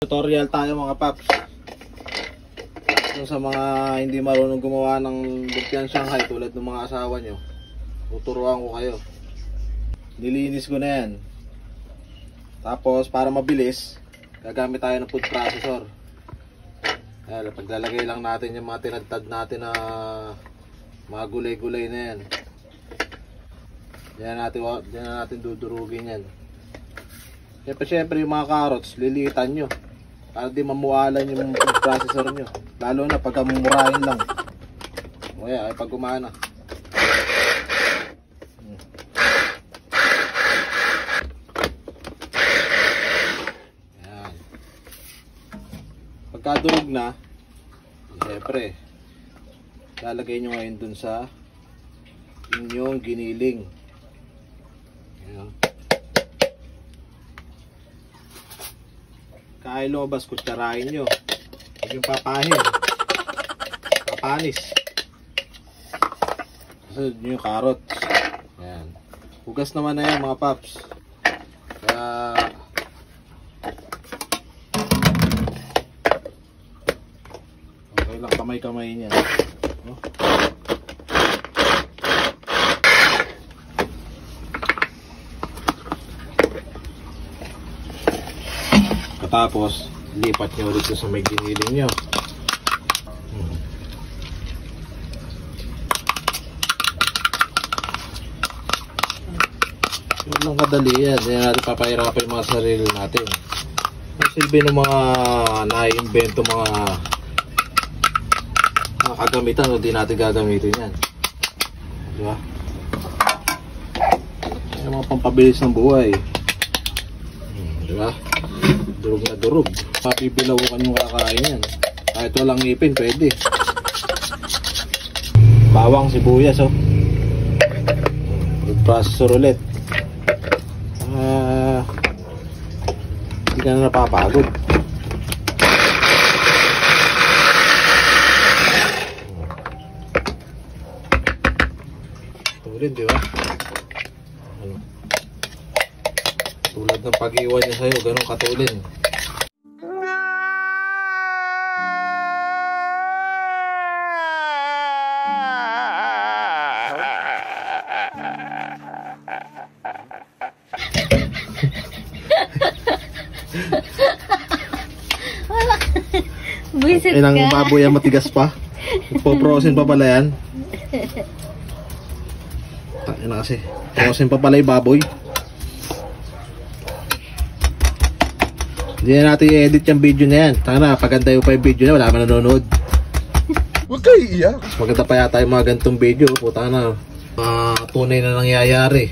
Tutorial tayo mga paps. Kung sa mga hindi marunong gumawa ng lumpiang Shanghai tulad ng mga asawa nyo, tuturuan ko kayo. Nilinis ko na yan. Tapos para mabilis, gagamit tayo ng food processor. Ayan, paglalagay lang natin yung mga tinadtad natin na mga gulay-gulay na yan. Diyan na natin dudurugin yan. Siyempre yung mga carrots, lilitan nyo para di mamualan yung food processor nyo. Lalo na pagka mumurahin lang. O kaya ay pag gumana. Ayan. Pagka durog na, siyempre lalagay nyo ngayon dun sa inyong giniling. Ayan. Kailobas, kutsarahin nyo. Huwag yung papahin. Papanis. Kasunod nyo yung carrots. Ayan. Hugas naman na yan mga paps. Kaya okay lang kamay-kamay niyan. No? Tapos lipat nyo ulit sa may giniling nyo. Yun lang kadali yan. Hindi natin papahirapan yung mga sarili natin. Ang silbi ng mga na-invento mga kagamitan, hindi natin gagamitin yan. Diba? Yung mga pampabilis ng buhay. Diba? Durog na durog. Papipilawakan yung kakain yan. Kahit walang ngipin, pwede. Bawang, sibuyas, oh. Food processor ulit. Hindi ka na napapagod. Tulad, di ba? Tulad ng pag-iwan niya sa'yo, ganun katulin. Buisit ka. Ilang baboy ang matigas pa. Ipoprosin pa pala yan. Tayo na kasi. Prosin pa pala yung baboy. Hindi na natin i-edit yung video na yan. Tanga na, paganda yung pa yung video na, wala man nanonood. Huwag kayo iiyak. Maganda pa yata yung mga gantong video. Puta na, tunay na nangyayari.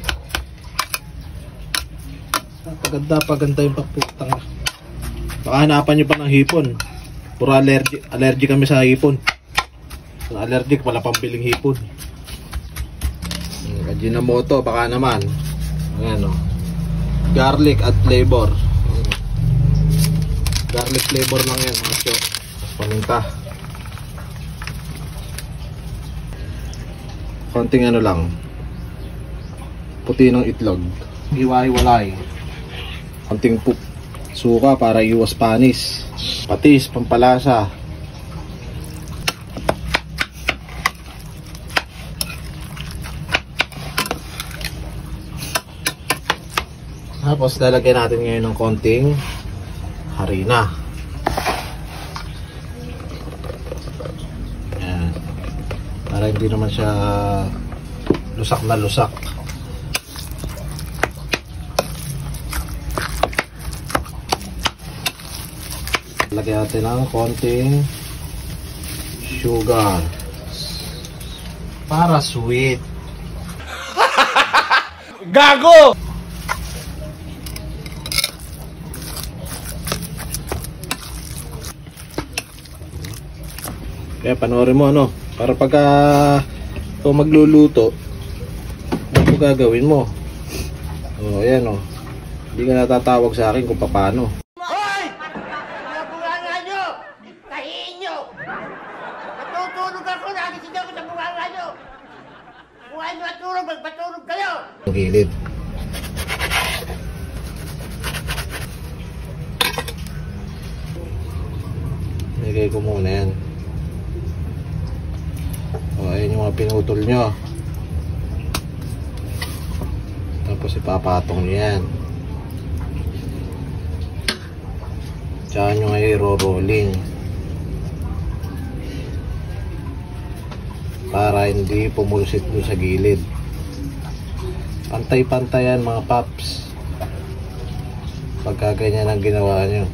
Paganda yung paputang. Baka hanapan nyo pa ng hipon. Puro allergic kami sa hipon. Allergic, wala pambiling hipon. Ajinomoto, baka naman. Ayan o. Garlic at flavor. Garlic flavor lang yan mga chok. Paminta. Konting ano lang, puti ng itlog. Hiwa-hiwalay. Konting suka para iwas panis. Patis, pampalasa. Tapos lalagyan natin ngayon ng konting harina. Ayan. Para hindi naman siya lusak na lusak. Lagyan natin ng konting sugar para sweet. Gago! Kaya panoorin mo ano, para pagka ito magluluto, ano gagawin mo? O ayan o, hindi ka natatawag sa akin kung paano. Hoy! Nabunganga nyo! Tahiin nyo! Natutulog ako, nagising ako sa bunganga nyo! Kung ano matulog, magpatulog kayo! Ang gilid. Ilalagay ko muna yan. O, ayun yung mga pinutol nyo. Tapos ipapatong nyo yan. Tsaka nyo ngayon i-rolling para hindi pumulsit mo sa gilid. Pantay-pantay yan mga paps pagka ganyan ang ginawa nyo.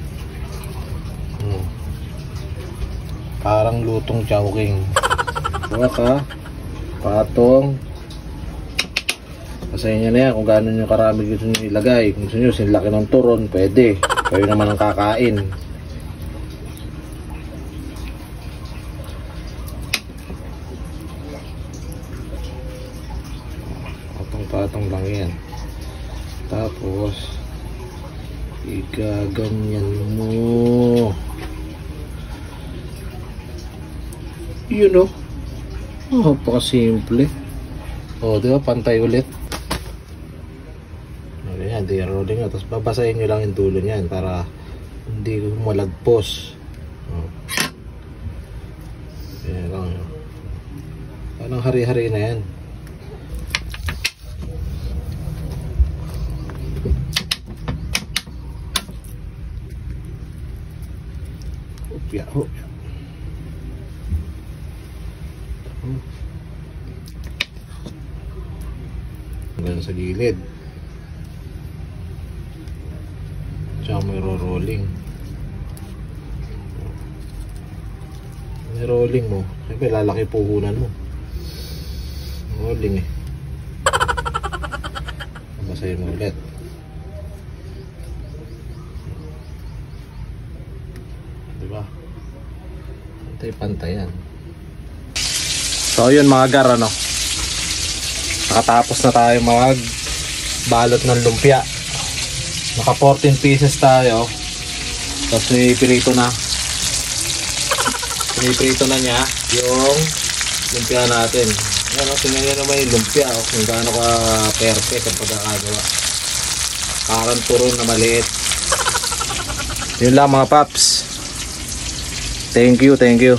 Parang lutong chowking. Baka patong. Sa inyo na yan kung gaano nyo karami gusto nyo ilagay. Kung gusto nyo sinlaki ng turon, pwede. Kayo naman ang kakain. Patong-patong lang yan. Tapos igaganyan mo. Yun o. Napakasimple. O, diba? Pantay ulit. Yan, di rolling nyo. Tapos babasahin nyo lang yung dulo nyan para hindi malagpos. Yan lang. Anong hari-hari na yan. Hopya, hopya. Hanggang sa gilid. Tsaka may rolling. May rolling mo. Siyempre lalaki puhunan mo. Rolling eh. Basahin mo ulit. Diba? Pantay-pantay yan. So yun mga gar, ano, nakatapos na tayo mag balot ng lumpia. Naka 14 pieces tayo. Tapos pinipirito na. Pinipirito na niya yung lumpia natin. Yan o, tingnan nyo naman yung lumpia o, kung gaano ka perfect ang pagkakagawa. Parang turon na maliit. Yun lang mga paps. Thank you, thank you.